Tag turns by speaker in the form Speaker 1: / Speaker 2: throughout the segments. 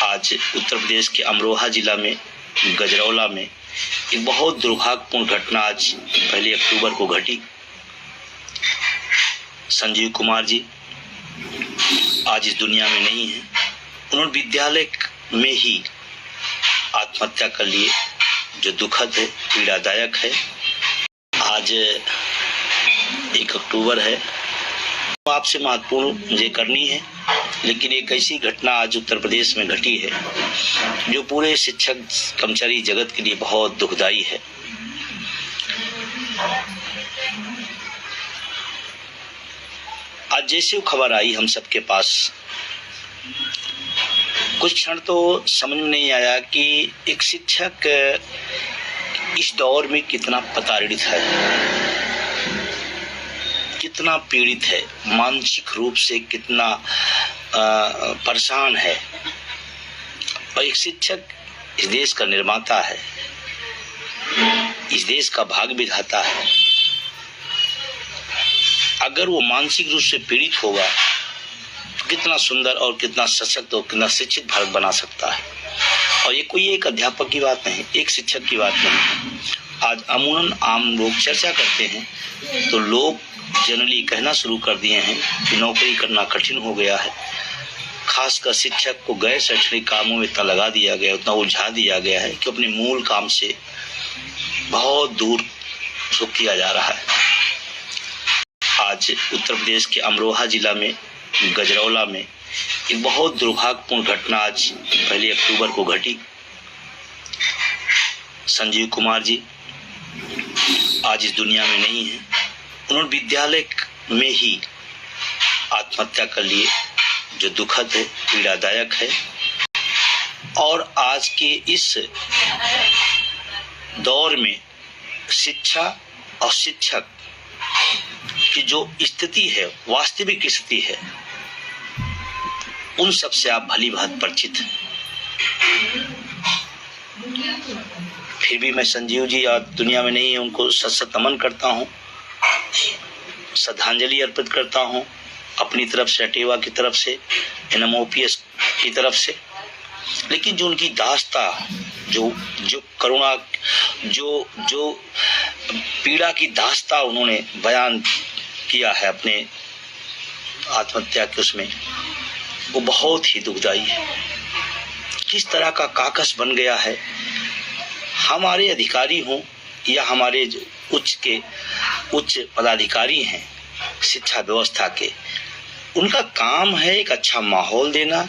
Speaker 1: आज उत्तर प्रदेश के अमरोहा जिला में गजरौला में एक बहुत दुर्भाग्यपूर्ण घटना आज 1 अक्टूबर को घटी। संजीव कुमार जी आज इस दुनिया में नहीं है। उन्होंने विद्यालय में ही आत्महत्या कर लिए, जो दुखद है, पीड़ादायक है। आज 1 अक्टूबर है, आपसे महत्वपूर्ण मुझे करनी है, लेकिन एक ऐसी घटना आज उत्तर प्रदेश में घटी है जो पूरे शिक्षक कर्मचारी जगत के लिए बहुत दुखदाई है। आज जैसे खबर आई हम सबके पास, कुछ क्षण तो समझ में नहीं आया कि एक शिक्षक इस दौर में कितना प्रताड़ित है, कितना पीड़ित है, मानसिक रूप से कितना परेशान है। और एक शिक्षक इस देश का निर्माता है, इस देश का भाग्य विधाता है। अगर वो मानसिक रूप से पीड़ित होगा तो कितना सुंदर और कितना सशक्त और कितना शिक्षित भारत बना सकता है। और ये कोई एक अध्यापक की बात नहीं, एक शिक्षक की बात नहीं। आज अमूमन आम लोग चर्चा करते हैं तो लोग जनरली कहना शुरू कर दिए हैं कि नौकरी करना कठिन हो गया है। खासकर शिक्षक को गैर शैक्षणिक कामों में इतना लगा दिया गया, उतना उलझा दिया गया है कि अपने मूल काम से बहुत दूर उसको किया जा रहा है। आज उत्तर प्रदेश के अमरोहा जिला में गजरौला में एक बहुत दुर्भाग्यपूर्ण घटना आज 1 अक्टूबर को घटी। संजीव कुमार जी आज इस दुनिया में नहीं है। उन्होंने विद्यालय में ही आत्महत्या कर लिए, जो दुखद है, पीड़ादायक है। और आज के इस दौर में शिक्षा और शिक्षक की जो स्थिति है, वास्तविक स्थिति है, उन सब से आप भली भांति परिचित हैं। फिर भी मैं संजीव जी आज दुनिया में नहीं है, उनको सत नमन करता हूँ, श्रद्धांजलि अर्पित करता हूँ अपनी तरफ से, अटेवा की तरफ से, NMOPS की तरफ से। लेकिन जो उनकी दास्ता, जो करुणा, जो पीड़ा की दास्ता उन्होंने बयान किया है अपने आत्महत्या के उसमें, वो बहुत ही दुखदाई है। किस तरह का काकस बन गया है। हमारे अधिकारी हों या हमारे जो उच्च पदाधिकारी हैं शिक्षा व्यवस्था के, उनका काम है एक अच्छा माहौल देना,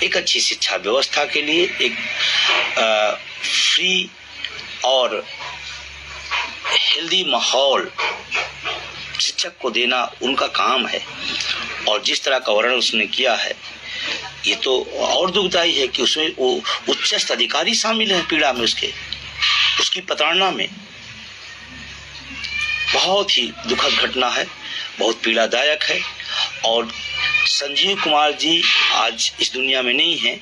Speaker 1: एक अच्छी शिक्षा व्यवस्था के लिए एक फ्री और हेल्दी माहौल शिक्षक को देना उनका काम है। और जिस तरह का वर्णन उसने किया है, ये तो और दुखदाई है कि उसमें वो उच्चस्थ अधिकारी शामिल हैं पीड़ा में, उसकी प्रताड़ना में। बहुत ही दुखद घटना है, बहुत पीड़ादायक है। और संजीव कुमार जी आज इस दुनिया में नहीं है,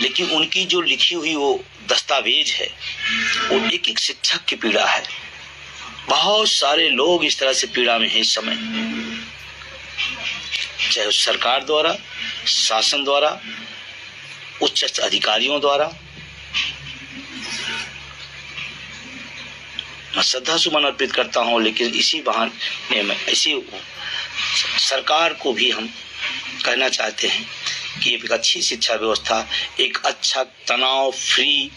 Speaker 1: लेकिन उनकी जो लिखी हुई वो दस्तावेज है, वो एक एक शिक्षक की पीड़ा है। बहुत सारे लोग इस तरह से पीड़ा में हैं इस समय, चाहे सरकार द्वारा, शासन द्वारा, उच्च अधिकारियों द्वारा। मैं श्रद्धा सुमन अर्पित करता हूं, लेकिन इसी बहाने में इसी सरकार को भी हम कहना चाहते हैं कि एक अच्छी शिक्षा व्यवस्था, एक अच्छा तनाव फ्री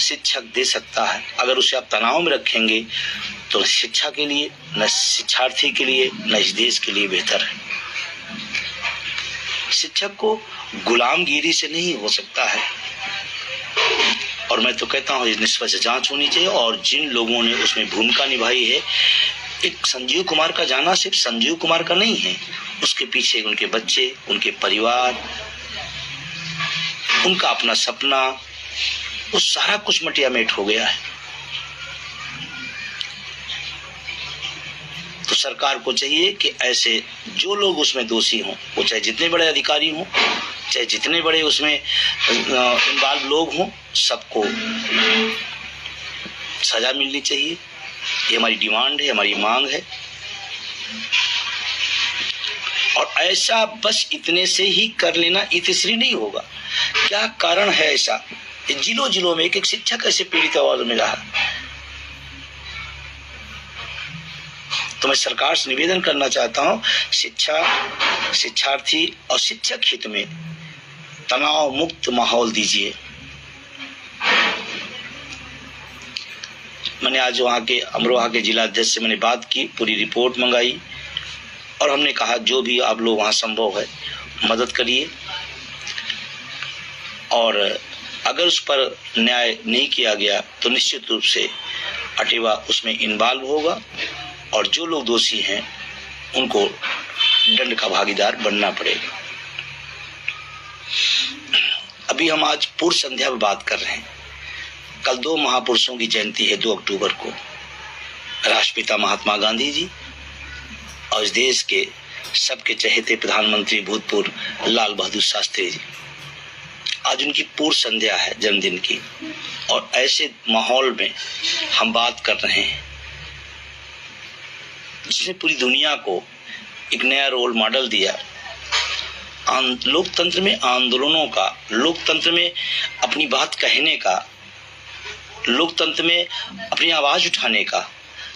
Speaker 1: शिक्षक दे सकता है। अगर उसे आप तनाव में रखेंगे तो शिक्षा के लिए, न शिक्षार्थी के लिए, न इस देश के लिए बेहतर है। शिक्षक को गुलामगिरी से नहीं हो सकता है। और मैं तो कहता हूँ निष्पक्ष जांच होनी चाहिए। और जिन लोगों ने उसमें भूमिका निभाई है, एक संजीव कुमार का जाना सिर्फ संजीव कुमार का नहीं है, उसके पीछे उनके बच्चे, उनके परिवार, उनका अपना सपना, वो सारा कुछ मटियामेट हो गया है। तो सरकार को चाहिए कि ऐसे जो लोग उसमें दोषी हों, वो चाहे जितने बड़े अधिकारी हों, चाहे जितने बड़े उसमें इन्वॉल्व लोग हों, सबको सजा मिलनी चाहिए। ये हमारी डिमांड है, हमारी मांग है। और ऐसा बस इतने से ही कर लेना इतिश्री नहीं होगा। क्या कारण है ऐसा? जिलों जिलों में एक एक शिक्षक ऐसे पीड़ित आवाज में रहा। तो मैं सरकार से निवेदन करना चाहता हूं, शिक्षार्थी और शिक्षक हित में तनाव मुक्त माहौल दीजिए। मैंने आज वहां के अमरोहा के जिला अध्यक्ष से मैंने बात की, पूरी रिपोर्ट मंगाई और हमने कहा जो भी आप लोग वहां संभव है मदद करिए, और अगर उस पर न्याय नहीं किया गया तो निश्चित रूप से अटेवा उसमें इन्वॉल्व होगा और जो लोग दोषी हैं उनको दंड का भागीदार बनना पड़ेगा। अभी हम आज पूर्व संध्या में बात कर रहे हैं। कल 2 महापुरुषों की जयंती है, 2 अक्टूबर को, राष्ट्रपिता महात्मा गांधी जी और इस देश के सबके चहेते प्रधानमंत्री भूतपूर्व लाल बहादुर शास्त्री जी। आज उनकी पूर्व संध्या है जन्मदिन की, और ऐसे माहौल में हम बात कर रहे हैं जिसने पूरी दुनिया को एक नया रोल मॉडल दिया। लोकतंत्र में आंदोलनों का, लोकतंत्र में अपनी बात कहने का, लोकतंत्र में अपनी आवाज उठाने का,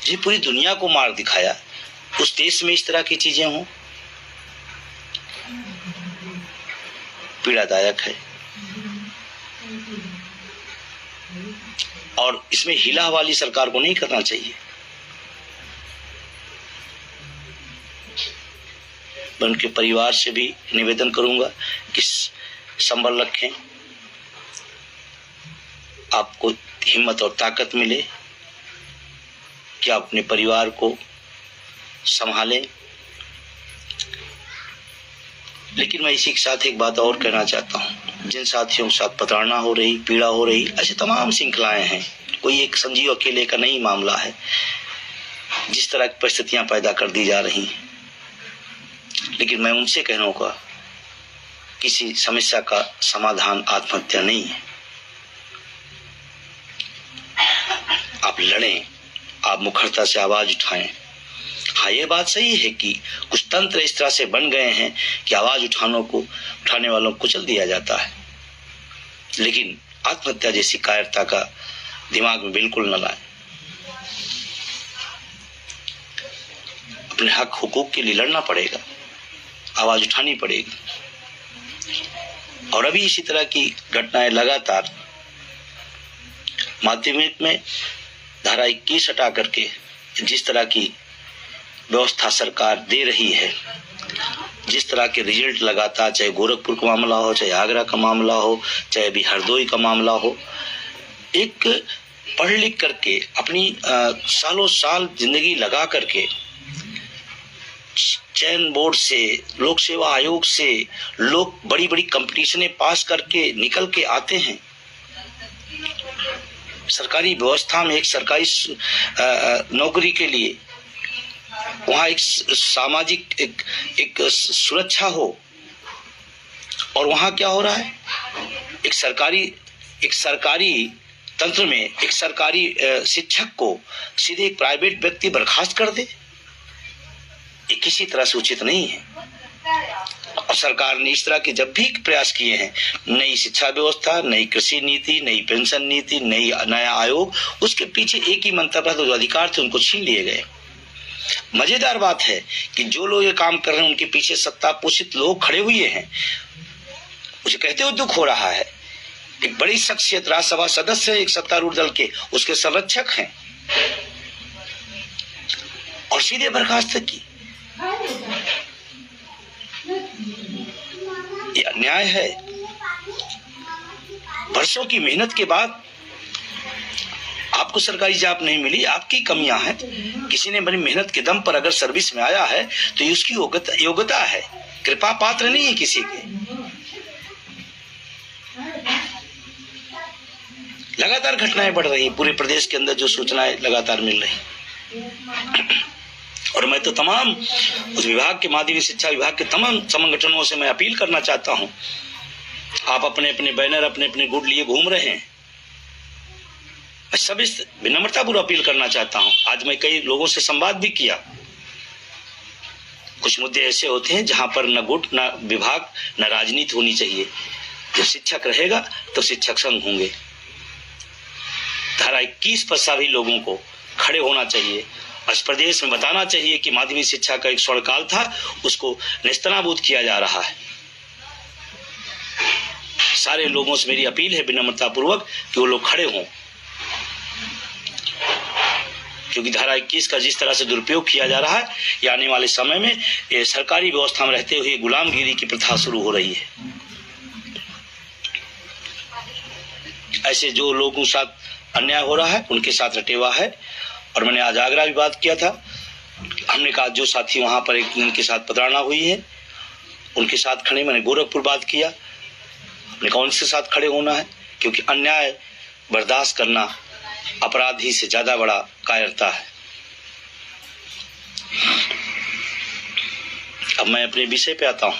Speaker 1: जिसे पूरी दुनिया को मार्ग दिखाया। उस देश में इस तरह की चीजें हों, पीड़ादायक है। और इसमें हिला वाली सरकार को नहीं करना चाहिए। मैं उनके परिवार से भी निवेदन करूंगा कि संभल रखें, आपको हिम्मत और ताकत मिले कि आप अपने परिवार को संभालें। लेकिन मैं इसी के साथ एक बात और कहना चाहता हूं, जिन साथियों के साथ प्रताड़ना हो रही, पीड़ा हो रही, ऐसे तमाम श्रृंखलाएं हैं। कोई एक संजीव अकेले का नहीं मामला है। जिस तरह की परिस्थितियां पैदा कर दी जा रही हैं, लेकिन मैं उनसे कहना होगा, किसी समस्या का समाधान आत्महत्या नहीं है। आप लड़ें, आप मुखरता से आवाज उठाएं। हाँ, ये बात सही है कि कुछ तंत्र इस तरह से बन गए हैं कि आवाज उठाने वालों को कुचल दिया जाता है, लेकिन आत्महत्या जैसी कायरता का दिमाग में बिल्कुल न लाएं। अपने हक हुकूक के लिए लड़ना पड़ेगा, आवाज उठानी पड़ेगी। और अभी इसी तरह की घटनाएं लगातार माध्यमिक में धारा 21 हटा करके जिस तरह की व्यवस्था सरकार दे रही है, जिस तरह के रिजल्ट लगातार, चाहे गोरखपुर का मामला हो, चाहे आगरा का मामला हो, चाहे अभी हरदोई का मामला हो, एक पढ़ लिख करके अपनी सालों साल जिंदगी लगा करके चयन बोर्ड से, लोक सेवा आयोग से लोग बड़ी बड़ी कंपटीशनें पास करके निकल के आते हैं। सरकारी व्यवस्था में एक सरकारी नौकरी के लिए वहां एक सामाजिक एक सुरक्षा हो, और वहां क्या हो रहा है, एक सरकारी तंत्र में एक सरकारी शिक्षक को सीधे एक प्राइवेट व्यक्ति बर्खास्त कर दे। ये किसी तरह से उचित नहीं है। और सरकार ने इस तरह के जब भी प्रयास किए हैं, नई शिक्षा व्यवस्था, नई कृषि नीति, नई पेंशन नीति, नया आयोग, उसके पीछे एक ही मंतव्य था, जो अधिकार थे उनको छीन लिए गए। मजेदार बात है कि जो लोग ये काम कर रहे हैं उनके पीछे सत्ता पोषित लोग खड़े हुए हैं। मुझे कहते हुए दुख हो रहा है, एक बड़ी शख्सियत राज्यसभा सदस्य है एक सत्तारूढ़ दल के, उसके संरक्षक हैं, और सीधे बर्खास्त की। ये अन्याय है। वर्षों की मेहनत के बाद आपको सरकारी जॉब नहीं मिली, आपकी कमियां हैं। किसी ने बड़ी मेहनत के दम पर अगर सर्विस में आया है तो उसकी योग्यता है, कृपा पात्र नहीं है किसी के। लगातार घटनाएं बढ़ रही, पूरे प्रदेश के अंदर जो सूचनाएं लगातार मिल रही, और मैं तो तमाम उस विभाग के, माध्यमिक शिक्षा विभाग के तमाम संगठनों से मैं अपील करना चाहता हूं, आप अपने अपने बैनर, अपने अपने गुड लिए घूम रहे हैं, मैं सब इस विनम्रतापूर्वक अपील करना चाहता हूं। आज मैं कई लोगों से संवाद भी किया, कुछ मुद्दे ऐसे होते हैं जहां पर न गुट, न विभाग, न राजनीति होनी चाहिए। जब शिक्षक रहेगा तो शिक्षक संघ होंगे। धारा 21 पर सभी लोगों को खड़े होना चाहिए। इस प्रदेश में बताना चाहिए कि माध्यमिक शिक्षा का एक स्वर्णकाल था, उसको नेस्तनाबूद किया जा रहा है। सारे लोगों से मेरी अपील है विनम्रता पूर्वक कि वो लोग खड़े हों, क्योंकि धारा 21 का जिस तरह से दुरुपयोग किया जा रहा है, ये आने वाले समय में ये सरकारी व्यवस्था में रहते हुए गुलामगिरी की प्रथा शुरू हो रही है। ऐसे जो लोगों के साथ अन्याय हो रहा है उनके साथ रटेवा है। और मैंने आज आगरा भी बात किया था। हमने कहा जो साथी वहां पर एक उनके साथ प्रताड़ना हुई है उनके साथ खड़े। मैंने गोरखपुर बात किया, हमने कहा उनके साथ खड़े होना है, क्योंकि अन्याय बर्दाश्त करना अपराध ही से ज्यादा बड़ा कायरता है। अब मैं अपने विषय पे आता हूं।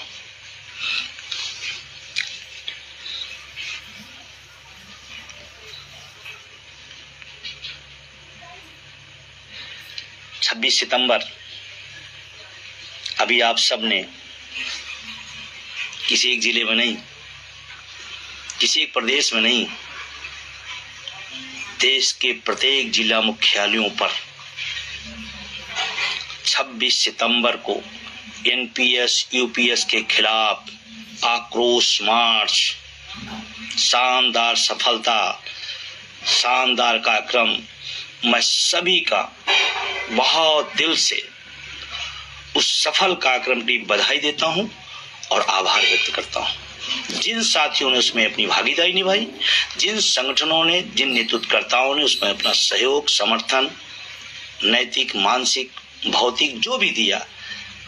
Speaker 1: छब्बीस सितंबर, अभी आप सब ने किसी एक जिले में नहीं, किसी एक प्रदेश में नहीं, देश के प्रत्येक जिला मुख्यालयों पर 26 सितंबर को एनपीएस यूपीएस के खिलाफ आक्रोश मार्च, शानदार सफलता, शानदार कार्यक्रम। मैं सभी का बहुत दिल से उस सफल कार्यक्रम की बधाई देता हूं और आभार व्यक्त करता हूं। जिन साथियों ने उसमें अपनी भागीदारी निभाई, जिन संगठनों ने, जिन नेतृत्वकर्ताओं ने उसमें अपना सहयोग, समर्थन, नैतिक, मानसिक, भौतिक जो भी दिया,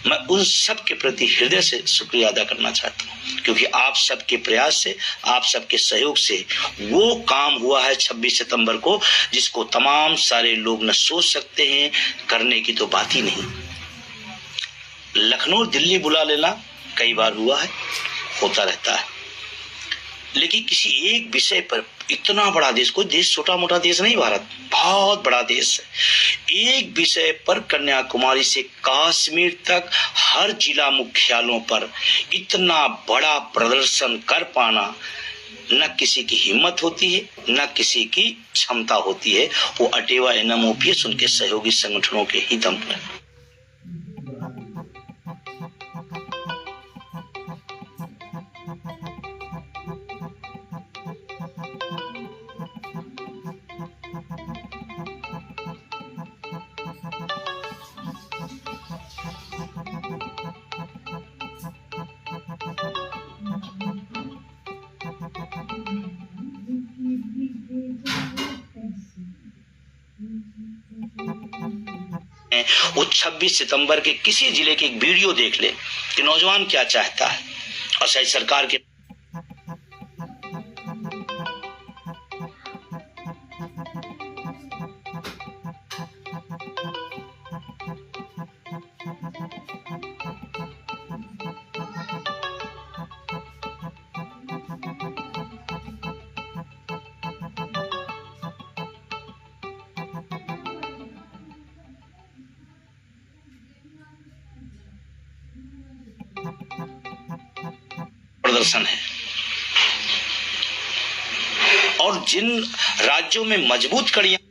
Speaker 1: मैं उन सब के प्रति हृदय से शुक्रिया अदा करना चाहता हूं, क्योंकि आप सबके प्रयास से, आप सबके सहयोग से वो काम हुआ है 26 सितंबर को, जिसको तमाम सारे लोग न सोच सकते हैं, करने की तो बात ही नहीं। लखनऊ दिल्ली बुला लेना कई बार हुआ है, होता रहता है, लेकिन किसी एक विषय पर इतना बड़ा देश, कोई देश छोटा मोटा देश नहीं, भारत बहुत बड़ा देश है, एक विषय पर कन्याकुमारी से कश्मीर तक हर जिला मुख्यालयों पर इतना बड़ा प्रदर्शन कर पाना न किसी की हिम्मत होती है, न किसी की क्षमता होती है। वो अटेवा एनएमओपीएस उनके सहयोगी संगठनों के ही दम पर। वो 26 सितंबर के किसी जिले के एक वीडियो देख ले कि नौजवान क्या चाहता है, और शायद सरकार के प्रदर्शन है। और जिन राज्यों में मजबूत कड़ियां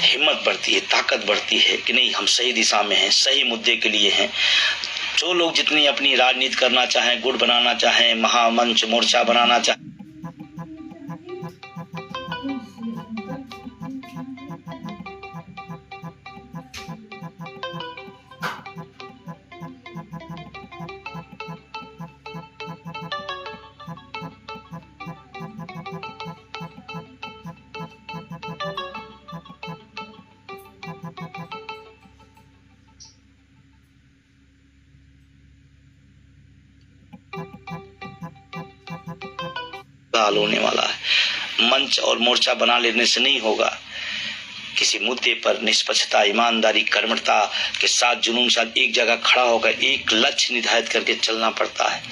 Speaker 1: हिम्मत बढ़ती है, ताकत बढ़ती है कि नहीं, हम सही दिशा में हैं, सही मुद्दे के लिए हैं। जो लोग जितनी अपनी राजनीति करना चाहें, गुट बनाना चाहें, महामंच, मोर्चा बनाना चाहें, हाल होने वाला है। मंच और मोर्चा बना लेने से नहीं होगा। किसी मुद्दे पर निष्पक्षता, ईमानदारी, कर्मठता के साथ, जुनून के साथ एक जगह खड़ा होकर एक लक्ष्य निर्धारित करके चलना पड़ता है।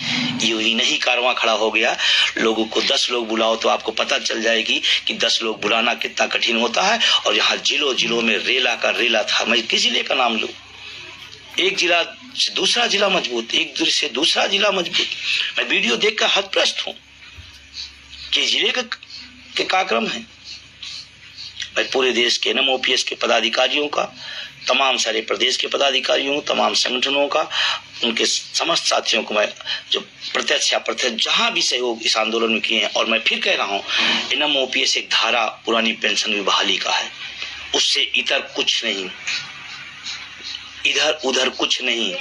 Speaker 1: यूं ही नहीं कारवां खड़ा हो गया। लोगों को 10 लोग बुलाओ तो आपको पता चल जाएगी कि 10 लोग बुलाना कितना कठिन होता है। और यहाँ जिलों जिलों में रेला का रेला था। मैं किस जिले का नाम लूं? एक जिला से दूसरा जिला मजबूत, एक जिले से दूसरा जिला मजबूत। मैं वीडियो देखकर हतप्रस्त हूं कि जिले के कार्यक्रम है। मैं पूरे देश के NMOPS के पदाधिकारियों का, तमाम सारे प्रदेश के पदाधिकारियों, तमाम संगठनों का, उनके समस्त साथियों को मैं जो प्रत्यक्ष या अप्रत्यक्ष जहां भी सहयोग इस आंदोलन में किए हैं, और मैं फिर कह रहा हूं, NMOPS एक धारा पुरानी पेंशन की बहाली का है, उससे इधर कुछ नहीं, इधर उधर कुछ नहीं।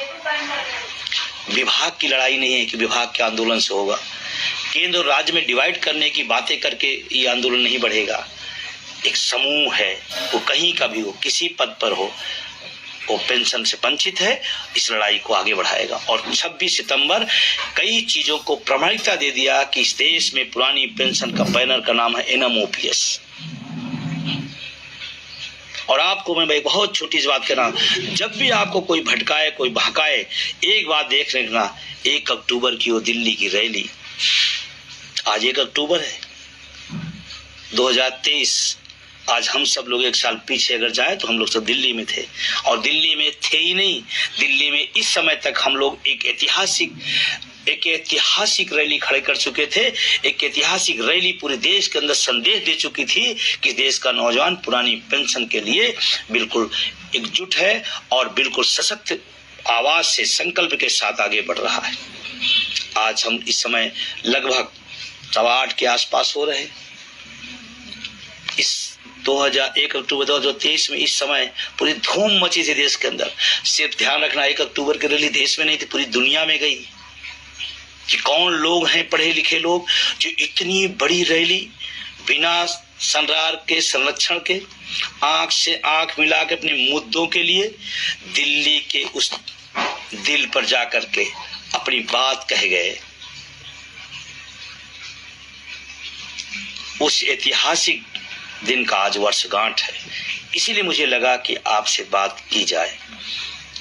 Speaker 1: विभाग की लड़ाई नहीं है कि विभाग के आंदोलन से होगा। केंद्र और राज्य में डिवाइड करने की बातें करके ये आंदोलन नहीं बढ़ेगा। एक समूह है, वो कहीं का भी हो, किसी पद पर हो, वो पेंशन से वंचित है, इस लड़ाई को आगे बढ़ाएगा। और 26 सितंबर कई चीजों को प्रमाणिकता दे दिया कि इस देश में पुरानी पेंशन का बैनर का नाम है NMOPS। और आपको मैं भाई बहुत छोटी सी बात कह रहा हूं, जब भी आपको कोई भटकाए, कोई बहकाए, एक बात देख लेना, 1 अक्टूबर की वो दिल्ली की रैली, आज 1 अक्टूबर है 2023। आज हम सब लोग 1 साल पीछे अगर जाए तो हम लोग सब दिल्ली में थे, और दिल्ली में थे ही नहीं, दिल्ली में इस समय तक हम लोग एक ऐतिहासिक रैली खड़े कर चुके थे। एक ऐतिहासिक रैली पूरे देश के अंदर संदेश दे चुकी थी कि देश का नौजवान पुरानी पेंशन के लिए बिल्कुल एकजुट है और बिल्कुल सशक्त आवाज से, संकल्प के साथ आगे बढ़ रहा है। आज हम इस समय लगभग 8:15 के आसपास हो रहे हैं। इस 1 अक्टूबर 2023 में इस समय पूरी धूम मची थी देश के अंदर। सिर्फ ध्यान रखना, 1 अक्टूबर की रैली देश में नहीं थी, पूरी दुनिया में गई। कि कौन लोग हैं पढ़े लिखे लोग जो इतनी बड़ी रैली बिना संरार के, संरक्षण के, आंख से आंख मिला के अपने मुद्दों के लिए दिल्ली के उस दिल पर जाकर के अपनी बात कह गए। उस ऐतिहासिक दिन का आज वर्षगांठ है, इसीलिए मुझे लगा कि आपसे बात की जाए,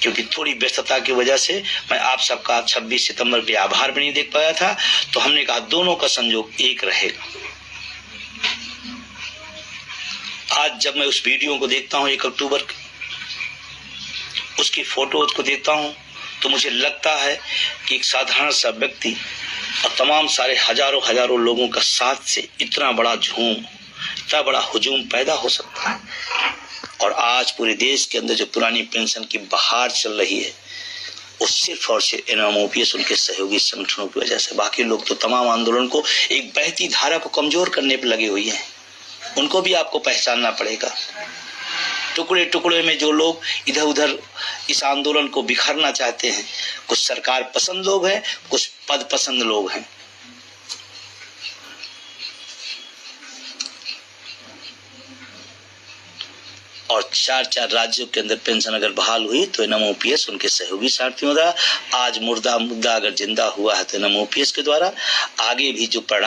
Speaker 1: क्योंकि थोड़ी व्यस्तता की वजह से मैं आप सबका 26 सितंबर के आभार भी नहीं देख पाया था, तो हमने कहा दोनों का संयोग एक रहेगा। आज जब मैं उस वीडियो को देखता हूं 1 अक्टूबर की, उसकी फोटो को देखता हूं, तो मुझे लगता है कि एक साधारण सा व्यक्ति और तमाम सारे हजारों लोगों का साथ से इतना बड़ा झूम, इतना बड़ा हुजूम पैदा हो सकता है। और आज पूरे देश के अंदर जो पुरानी पेंशन की बहार चल रही है, वो सिर्फ और सिर्फ NMOPS उनके सहयोगी संगठनों की वजह से। बाकी लोग तो तमाम आंदोलन को, एक बहती धारा को कमजोर करने पर लगे हुए हैं। उनको भी आपको पहचानना पड़ेगा। टुकड़े टुकड़े में जो लोग इधर उधर इस आंदोलन को बिखरना चाहते हैं, कुछ सरकार पसंद लोग हैं, कुछ पद पसंद लोग हैं। और 4 राज्यों के अंदर पेंशन अगर बहाल हुई तो NMOPS उनके सहयोगी साथियों द्वारा, आज मुद्दा अगर जिंदा हुआ है तो NMOPS के द्वारा, आगे भी जो परिणाम